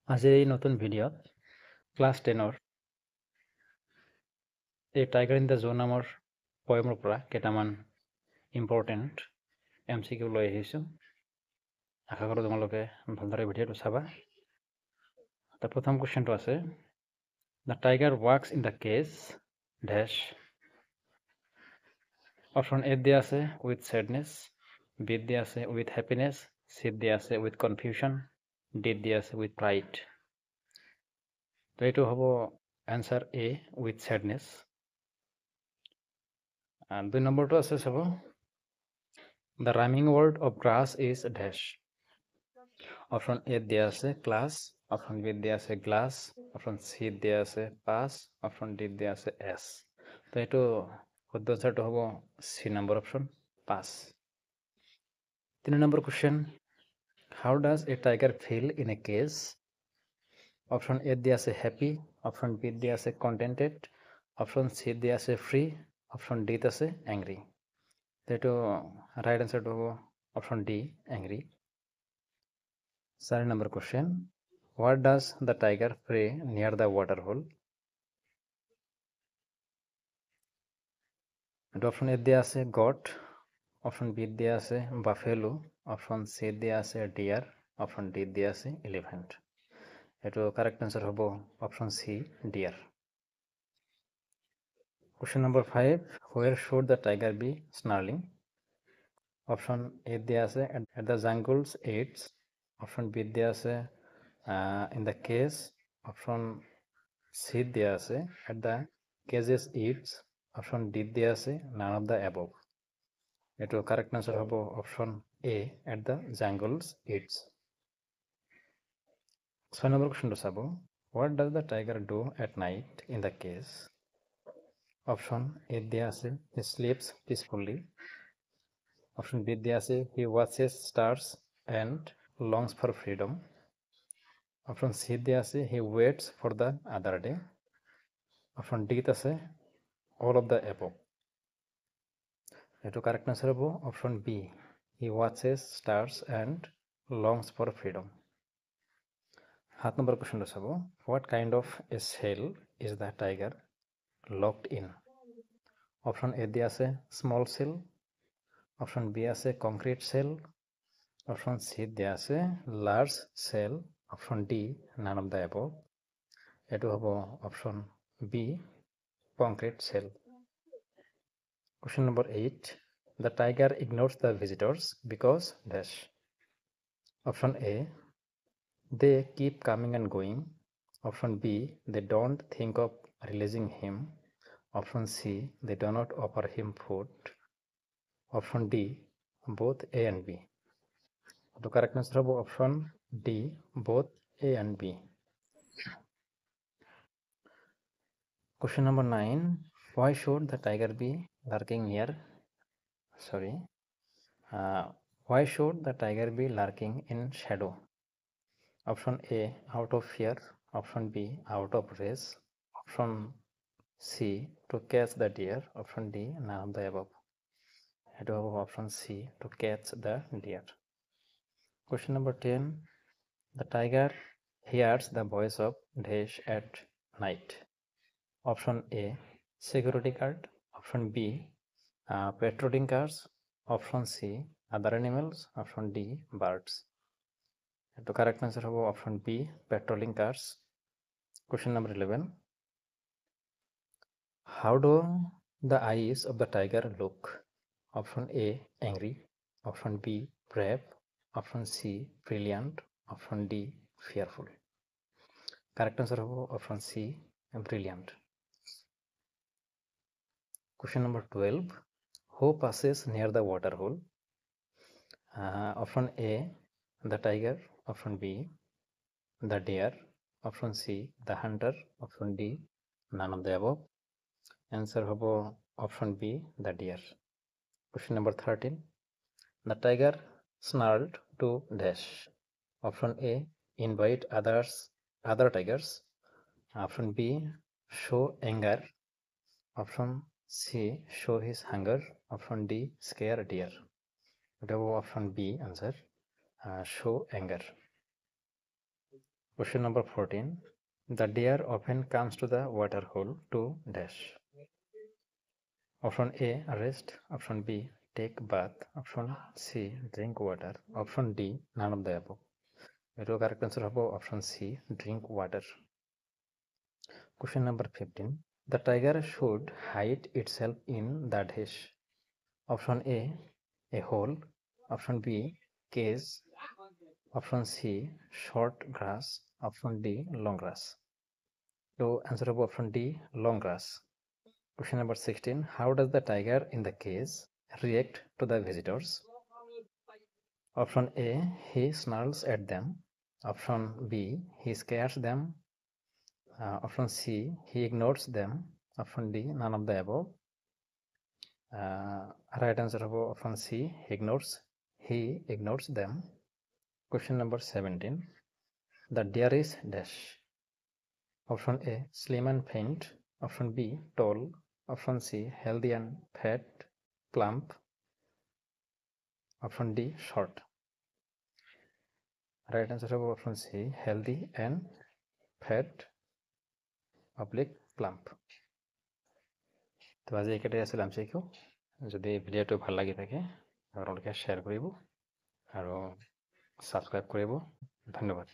আজিৰ এই নতুন ভিডিঅ'ত ক্লাছ 10ৰ এই টাইগাৰ ইন দ্য জু নামৰ পয়েমৰ পৰা কেইটামান ইম্পৰ্টেণ্ট MCQ লৈ আহিছোঁ। আশা কৰোঁ তোমালোকে ভালদৰে ভিডিঅ'টো চাবা। প্ৰথম কুৱেশ্যনটো আছে, the tiger walks in the cage dash. Option এত দিয়া আছে উইথ ছেডনেছ, বিত দিয়া আছে উইথ হেপিনেছ, চিত দিয়া আছে উইথ কনফিউশ্যন, ডিত দিয়া আছে উইথ প্ৰাইড। তো এইটো হ'ব এনচাৰ এ উইথ ছেডনেছ। 2 নম্বৰটো আছে sir, the rhyming word of grass is dash. Option এত দিয়া আছে ক্লাছ, অপশ্যন বিত দিয়া আছে গ্লাছ, অপশ্যন চিত দিয়া আছে পাছ, অপশ্যন ডিত দিয়া আছে এছ। তো এইটো শুদ্ধ আনচাৰটো হ'ব C number option pass. 3 number question, how does a tiger fill in a cage. Option এত দিয়া আছে হ্যাপি, অপশ্যন বিত দিয়া আছে কন্টেন্টেড, অপশ্যন চিত দিয়া আছে ফ্ৰী, অপশ্যন ডিত আছে অ্যাংরি। তো এইটো রাইট আনসারটা হবো option D angry. 4 number question, what does the tiger prey near the water hole. এটা অপশন এ দেওয়া আছে গট, অপশন বি দেওয়া আছে বাফেলো, অপশন সি দেওয়া আছে ডিয়ার, অপশন ডি দেওয়া আছে এলিফ্যান্ট। এটা কারেক্ট আনসার হবো option C dear. Question number 5, where should the tiger be snarling. Option A দেওয়া আছে at the jungle's edge, option B দেওয়া আছে in the cage, option C দেওয়া আছে at the cage's edge, option D দেওয়া আছে none of the above. এটা correct answer হবো option A at the jungle's edge. 6 number কোশ্চেনটা চাবো, what does the tiger do at night in the cage. Option A দেওয়া আছে he sleeps peacefully, option B দেওয়া আছে he watches stars and longs for freedom, option C দেওয়া আছে he waits for the other day, option D আছে all of the above. এটা correct answer হবো option B, he watches stars and longs for freedom. 7 number কোশ্চেনটা চাবো, what kind of a cell is the tiger locked in. Option A দিয়ে আছে small cell, option B আছে concrete cell, option C দিয়ে আছে large cell, option D none of the above. এটা হবো option B concrete cell. Question number 8, the tiger ignores the visitors because dash. Option A, they keep coming and going. Option B, they don't think of releasing him. Option C, they do not offer him food. Option D, both A and B. The correct answer is option D, both A and B. Question number 9, why should the tiger be lurking near, why should the tiger be lurking in shadow? Option A, out of fear, option B, out of race, option C, to catch the deer, option D, none of the above. It will option C, to catch the deer. Question number 10, the tiger hears the voice of dash at night. Option A, security guard, option B, patrolling cars, option C, other animals, option D, birds. The correct answer is option B, patrolling cars. Question number 11, how do the eyes of the tiger look? Option A, angry, option B, brave, option C, brilliant, option D, fearful. Correct answer is option C, brilliant. Question number 12, who passes near the water hole? Option A, the tiger, option B, the deer, option C, the hunter, option D, none of the above. Answer hobo option B, the deer. Question number 13, the tiger snarled to dash. Option A, invite other tigers, option B, show anger, option C, show his hunger, option D, scare deer. It was option B answer, show anger. Question number 14. The deer often comes to the water hole to dash. Option A, rest. Option B, take bath. Option C, drink water. Option D, none of the above. Your correct answer is option C, drink water. Question number 15. The tiger should hide itself in the dish. Option A hole. Option B, cage. Option C, short grass. Option D, long grass. So answer of option D, long grass. Question number 16. How does the tiger in the cage react to the visitors? Option A, he snarls at them. Option B, he scares them. Option C, he ignores them. Option D, none of the above. Right answer of option C, he ignores them. Question number 17. The deer is dash. Option A, slim and faint. Option B, tall. Option C, healthy and fat, plump. Option D, short. Right answer of option C, healthy and fat oblique plump. তো আজি একেটাই আছিল MCQ. যদি ভিডিঅ'টো ভাল লাগি থাকে আপোনালোকে শ্বেয়াৰ কৰিব আৰু ছাবস্ক্ৰাইব কৰিব। ধন্যবাদ।